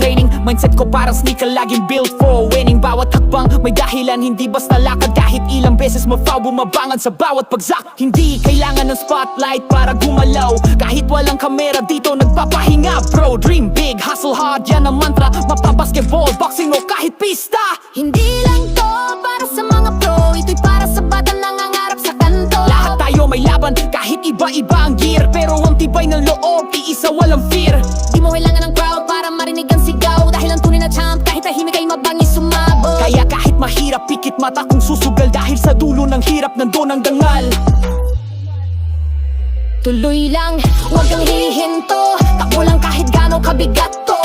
training. Mindset ko parang sneaker, laging built for winning. Bawat hakbang may dahilan, hindi basta lakad. Kahit ilang beses ma-foul, bumabangan sa bawat bagsak. Hindi kailangan ng spotlight para gumalaw. Kahit walang kamera dito, nagpapahinga bro. Dream big, hustle hard, yan ang mantra. Mapa-basketball, boxing o kahit pista. Hindi lang to para sa mga pro, ito'y para sa batang nangangarap sa kanto. Lahat tayo may laban, kahit iba-iba ang gear. Pero ang tibay ng loob, iisa walang fear. Di mo kailangan ng crowd para marinig ang sigaw. Dahil ang tunay na champ, kahit tahimik ay mabangis sumabog. Kaya kahit mahirap, pikit mata kung susugal. Dahil sa dulo ng hirap, nandun ang dangal. Tuloy lang, huwag kang hihinto. Takbo lang kahit gano'ng kabigat to.